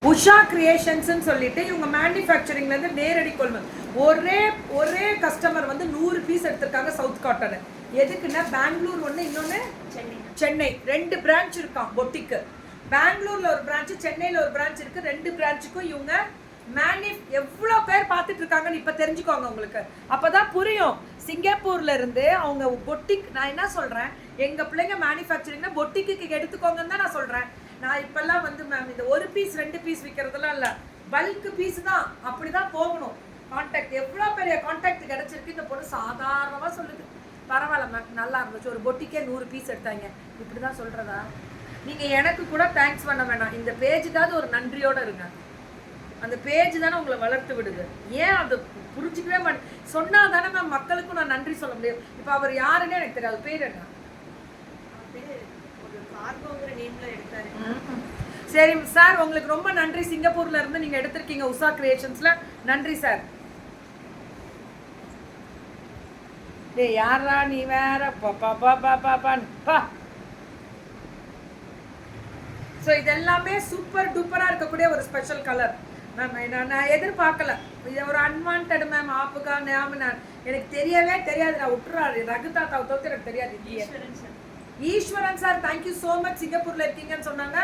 உஷா கிரியேஷன்ஸ்னு சொல்லிட்டு இவங்க மேனுஃபேக்சரிங்லேருந்து நேரடி கொள்முதல். ஒரே கஸ்டமர் வந்து 100 பீஸ் எடுத்திருக்காங்க. சவுத் காட்டன் எதுக்குன்னா பெங்களூர் ஒன்று, இன்னொன்று சென்னை. 2 பிரான்ச் இருக்கான் பொட்டிக்கு. பெங்களூர்ல ஒரு பிரான்ச், சென்னையில் ஒரு பிரான்ச் இருக்கு. 2 பிரான்ச்சுக்கும் இவங்க எவ்வளோ பேர் பார்த்துட்டு இருக்காங்கன்னு இப்போ தெரிஞ்சுக்கோங்க உங்களுக்கு. அப்போதான் புரியும். சிங்கப்பூர்ல இருந்து அவங்க பொட்டிக், நான் என்ன சொல்றேன், எங்க பிள்ளைங்க மேனுஃபேக்சரிங்னா பொட்டிக்கு எடுத்துக்கோங்கன்னு தான் நான் சொல்றேன். நான் இப்பெல்லாம் வந்து மேம் இந்த 1 பீஸ் 2 பீஸ் விற்கிறதுலாம் இல்லை, பல்க் பீஸ் தான். அப்படிதான் போகணும். கான்டாக்ட் எவ்வளோ பெரிய கான்டாக்ட் கிடைச்சிருக்கு. இந்த பொண்ணு சாதாரணமாக சொல்லுது, பரவாயில்ல மேம் நல்லா இருந்துச்சு, ஒரு பொட்டிக்கே 100 பீஸ் எடுத்தாங்க. இப்படி தான் சொல்கிறதா? நீங்கள் எனக்கு கூட தேங்க்ஸ் பண்ண வேணாம், இந்த பேஜுக்காவது ஒரு நன்றியோடு இருங்க. அந்த பேஜ் தானே உங்களை வளர்த்து விடுது. ஏன் அது புரிஞ்சிக்கவே மாட்டேன். சொன்னால் தானே மேம் மக்களுக்கும் நான் நன்றி சொல்ல முடியும். இப்போ அவர் யாருன்னு எனக்கு தெரியாது. பேர் என்ன? சரி சார், உங்களுக்கு ரொம்ப நன்றி. சிங்கப்பூர்ல இருந்து நீங்க எடுத்திருக்கீங்க உஷா கிரியேஷன்ஸ்ல. நன்றி சார். டேய் யாரா நீ வேற பா. ஸோ இதெல்லாமே சூப்பர் டூப்பரா இருக்கக்கூடிய ஒரு ஸ்பெஷல் கலர் மேம். நான் எதிர்பார்க்கல. இது ஒரு அன்வான்ட் மேம். ஆப்புக்கா மேம் எனக்கு தெரியவே தெரியாது. நான் விட்டுறாரு ரகுதாத்தாவை தவிர்த்து எனக்கு தெரியாது. ஈஸ்வரன் சார் தேங்க்யூ ஸோ மச். சிங்கப்பூர்ல இருக்கீங்கன்னு சொன்னாங்க.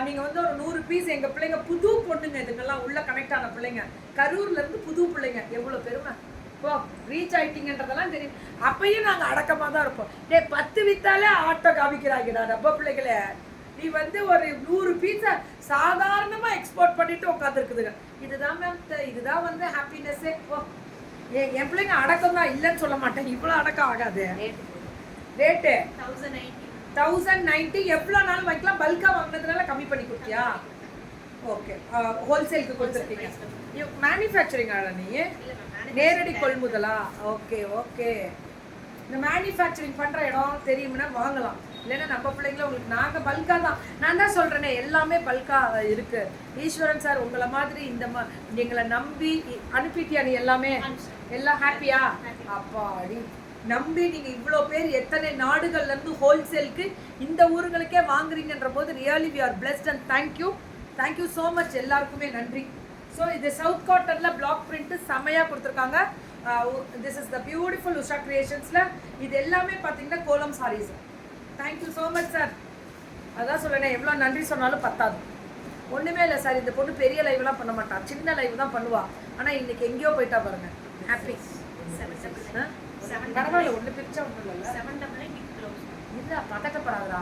நீங்க வந்து ஒரு 100 பீஸ். எங்க பிள்ளைங்க புது பொண்ணுங்க, இதுங்கெல்லாம் உள்ள கனெக்ட் ஆன பிள்ளைங்க, கரூர்ல இருந்து புது பிள்ளைங்க. எவ்வளவு பெருமை. இப்போ ரீச் ஆயிட்டீங்கன்றதெல்லாம் தெரியும். அப்பயும் நாங்க அடக்கமா தான் இருப்போம். 10 வித்தாலே ஆட்டோ காமிக்கிறாங்கடா டப்பா பிள்ளைகளே. நீ வந்து ஒரு 100 பீஸை சாதாரணமா எக்ஸ்போர்ட் பண்ணிட்டு உட்காந்துருக்குதுங்க. இதுதான் மேம், இதுதான் வந்து ஹாப்பினஸ்ஸே. ஓ என் பிள்ளைங்க அடக்கம் தான், இல்லைன்னு சொல்ல மாட்டேன். இவ்வளோ அடக்கம் ஆகாது. ரேட்டு 1090. எவ்வளோ நாள் வாங்கிக்கலாம். பல்கா வாங்கினதுனால கம்மி பண்ணி கொடுத்தியா? ஓகே, ஹோல்சேலுக்கு கொடுத்துருக்கீங்க. மேனுஃபேக்சரிங் ஆடா நீ? நேரடி கொள்முதலா? Okay okay. இந்த மேனுஃபேக்சரிங் பண்ணுற இடம் தெரியும்னா வாங்கலாம். இல்லைன்னா நம்ம பிள்ளைங்கள உங்களுக்கு நாங்கள் பல்கா தான். நான் தான் சொல்கிறேனே, எல்லாமே பல்கா இருக்கு. ஈஸ்வரன் சார் உங்களை மாதிரி எங்களை நம்பி அனுப்பிட்டியா நீ? எல்லாமே எல்லாம் ஹாப்பியா? அப்பாடி நம்பி நீங்கள் இவ்வளோ பேர் எத்தனை நாடுகள்லேருந்து ஹோல்சேலுக்கு இந்த ஊருங்களுக்கே வாங்குறீங்கன்ற போது really we are blessed and thank you so much. எல்லாருக்குமே நன்றி. ஸோ இது சவுத் காட்டனில் பிளாக் பிரிண்ட்டு செம்மையாக கொடுத்துருக்காங்க. This is the beautiful Usha கிரியேஷன்ஸில். இது எல்லாமே பார்த்தீங்கன்னா கோலம் saris. Thank you so much sir. அதான் சொல்லேன், எவ்வளோ நன்றி சொன்னாலும் பத்தாது. ஒன்றுமே இல்லை சார், இந்த பொண்ணு பெரிய லைவ்லாம் பண்ண மாட்டான், சின்ன லைவ் தான் பண்ணுவாள். ஆனால் இன்னைக்கு எங்கேயோ போயிட்டா பாருங்க. ஹாப்பி. பரவாயில்ல, ஒன்று பிரிச்சா ஒன்றும் இல்லை. 799 இல்லை, பதட்டப்படாதா.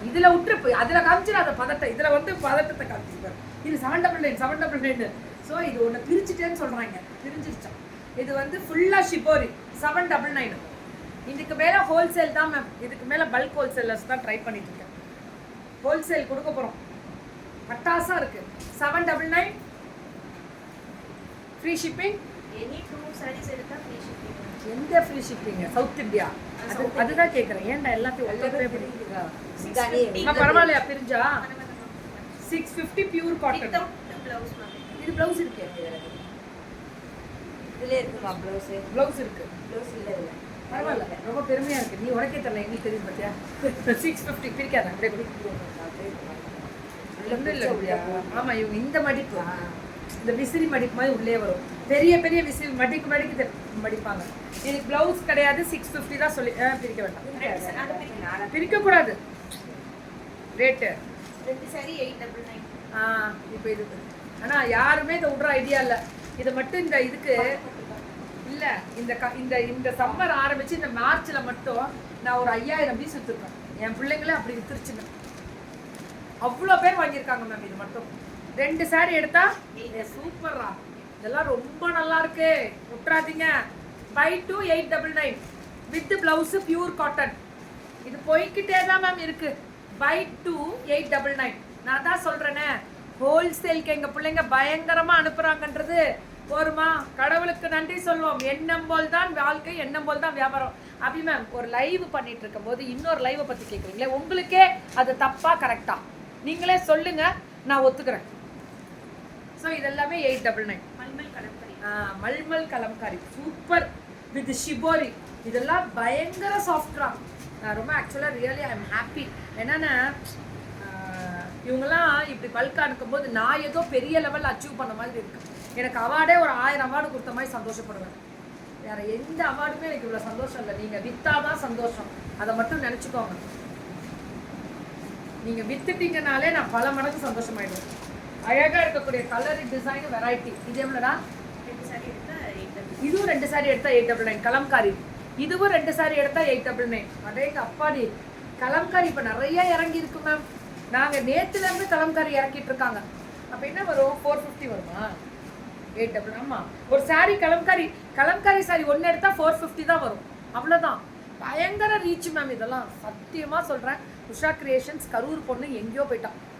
இதில் விட்டுருப்பு, அதில் காமிச்சிடாத பதட்டம். இதில் வந்து பதட்டத்தை காமிச்சிருப்பாரு. இது 799. ஸோ இது ஒன்று பிரிச்சுட்டேன்னு சொல்கிறாங்க. பிரிஞ்சிருச்சான். இது வந்து ஃபுல்லாக ஷிபோரி 799. இதுக்கு மேலே ஹோல்சேல் தான் மேம். இதுக்கு மேலே பல்க் ஹோல்சேலர்ஸ் தான் ட்ரை பண்ணிட்டு இருக்கேன். ஹோல்சேல் கொடுக்க போகிறோம். பட்டாசாக இருக்குது. 799 ஃப்ரீ ஷிப்பிங். எனி 2 சாரீஸ் எடுத்தால் ஃப்ரீ ஷிப்பிங். எந்த ஃப்ரீ ஷிப்பிங்க? South India. அதுதான் கேட்குறேன். ஏன்டா எல்லாத்தையும் பரவாயில்லையா பிரிஞ்சா? 650 பியூர் காட்டன். இது ப்ளவுஸ் இருக்கு. இதில் இருக்குமா ப்ளவுஸ் இருக்கு. ப்ளவுஸ் இல்லை இல்லை, பரவாயில்ல, ரொம்ப பெருமையாக இருக்குது. நீ உனக்கே தெரியல, எங்களுக்கு தெரியும் பார்த்தியா? 650 பிரிக்காத. அப்படியே ஒன்றும் இல்லை அப்படியா? ஆமாம், இவங்க இந்த மடிப்பு, இந்த விசிறி மடிப்பு மாதிரி உள்ளே வரும். பெரிய பெரிய விசிறி மடிக்கு மடிப்பாங்க. எனக்கு ப்ளவுஸ் கிடையாது. 650 தான் சொல்லி பிரிக்க வேண்டாம். பிரிக்கக்கூடாது. ரேட்டு 2 சாரி 899. இப்போ இது ஆனால் யாருமே இதை விட்ற ஐடியா இல்லை. இதை மட்டும் இந்த இதுக்கு இல்லை, இந்த சம்மர் ஆரம்பித்து இந்த மார்ச்சில் மட்டும் நான் ஒரு 5000 பீஸ் விற்றுருக்கேன். என் பிள்ளைங்களே அப்படி விற்றுருச்சுங்க. அவ்வளோ பேர் வாங்கியிருக்காங்க மேம். இது மட்டும் 2 சாரி எடுத்தா சூப்பர்ரா. இதெல்லாம் ரொம்ப நல்லா இருக்கு, விட்டுறாதீங்க. Buy 2 899 with blouse pure cotton. இது போய்கிட்டே தான் மேம் இருக்கு. பை 2 899. நான் தான் சொல்றேனே, ஹோல்சேலுக்கு எங்க பிள்ளைங்க பயங்கரமா அனுப்புறாங்கன்றது போருமா? கடவுளுக்கு நன்றி சொல்லுவோம். எண்ணம் போல் தான் வாழ்க்கை, எண்ணம் போல் தான் வியாபாரம். அபி மேம் ஒரு லைவ் பண்ணிட்டு இருக்கும் போது இன்னொரு லைவை பத்தி கேட்குறீங்களே, உங்களுக்கே அது தப்பா கரெக்டா? நீங்களே சொல்லுங்க, நான் ஒத்துக்கிறேன். ஸோ இதெல்லாமே 899. Mulmul Kalamkari super with shibori. இதெல்லாம் பயங்கர சாஃப்ட்ரா. ரொம்ப ஆக்சுவலாக ரியலி ஐ எம் ஹாப்பி. என்னன்னா இவங்கெல்லாம் இப்படி பல்காக இருக்கும்போது நான் ஏதோ பெரிய லெவலில் அச்சீவ் பண்ண மாதிரி இருக்கு. எனக்கு அவார்டே ஒரு 1000 அவார்டு கொடுத்த மாதிரி சந்தோஷப்படுவேன். வேற எந்த அவார்டுமே எனக்கு இவ்வளோ சந்தோஷம் இல்லை. நீங்கள் வித்தாதான் சந்தோஷம், அதை மட்டும் நினச்சிக்கோங்க. நீங்கள் வித்துட்டீங்கனாலே நான் பல மடங்கு சந்தோஷமாயிடுவேன். அழகாக இருக்கக்கூடிய கலர், டிசைன், வெரைட்டி. இது எவ்வளோடா? 2 saree எடுத்தா 899. இதுவும் 2 saree எடுத்தா 899. கலம்காரி இதுவும் 2 saree எடுத்தா 899. அதே அப்பாடி கலம்காரி இப்போ நிறைய இறங்கி இருக்கு மேம். நாங்கள் நேற்றுலேருந்து கலம்காரி இறக்கிட்டு இருக்காங்க. அப்போ என்ன வரும்? 450 வருமா? 899. ஆமாம், ஒரு saree கலம்காரி saree ஒன்று எடுத்தால் 450 தான் வரும். அவ்வளோதான். பயங்கர ரீச் மேம். இதெல்லாம் சத்தியமாக சொல்கிறேன். உஷா கிரியேஷன்ஸ் கரூர் பொண்ணு எங்கேயோ போயிட்டான்.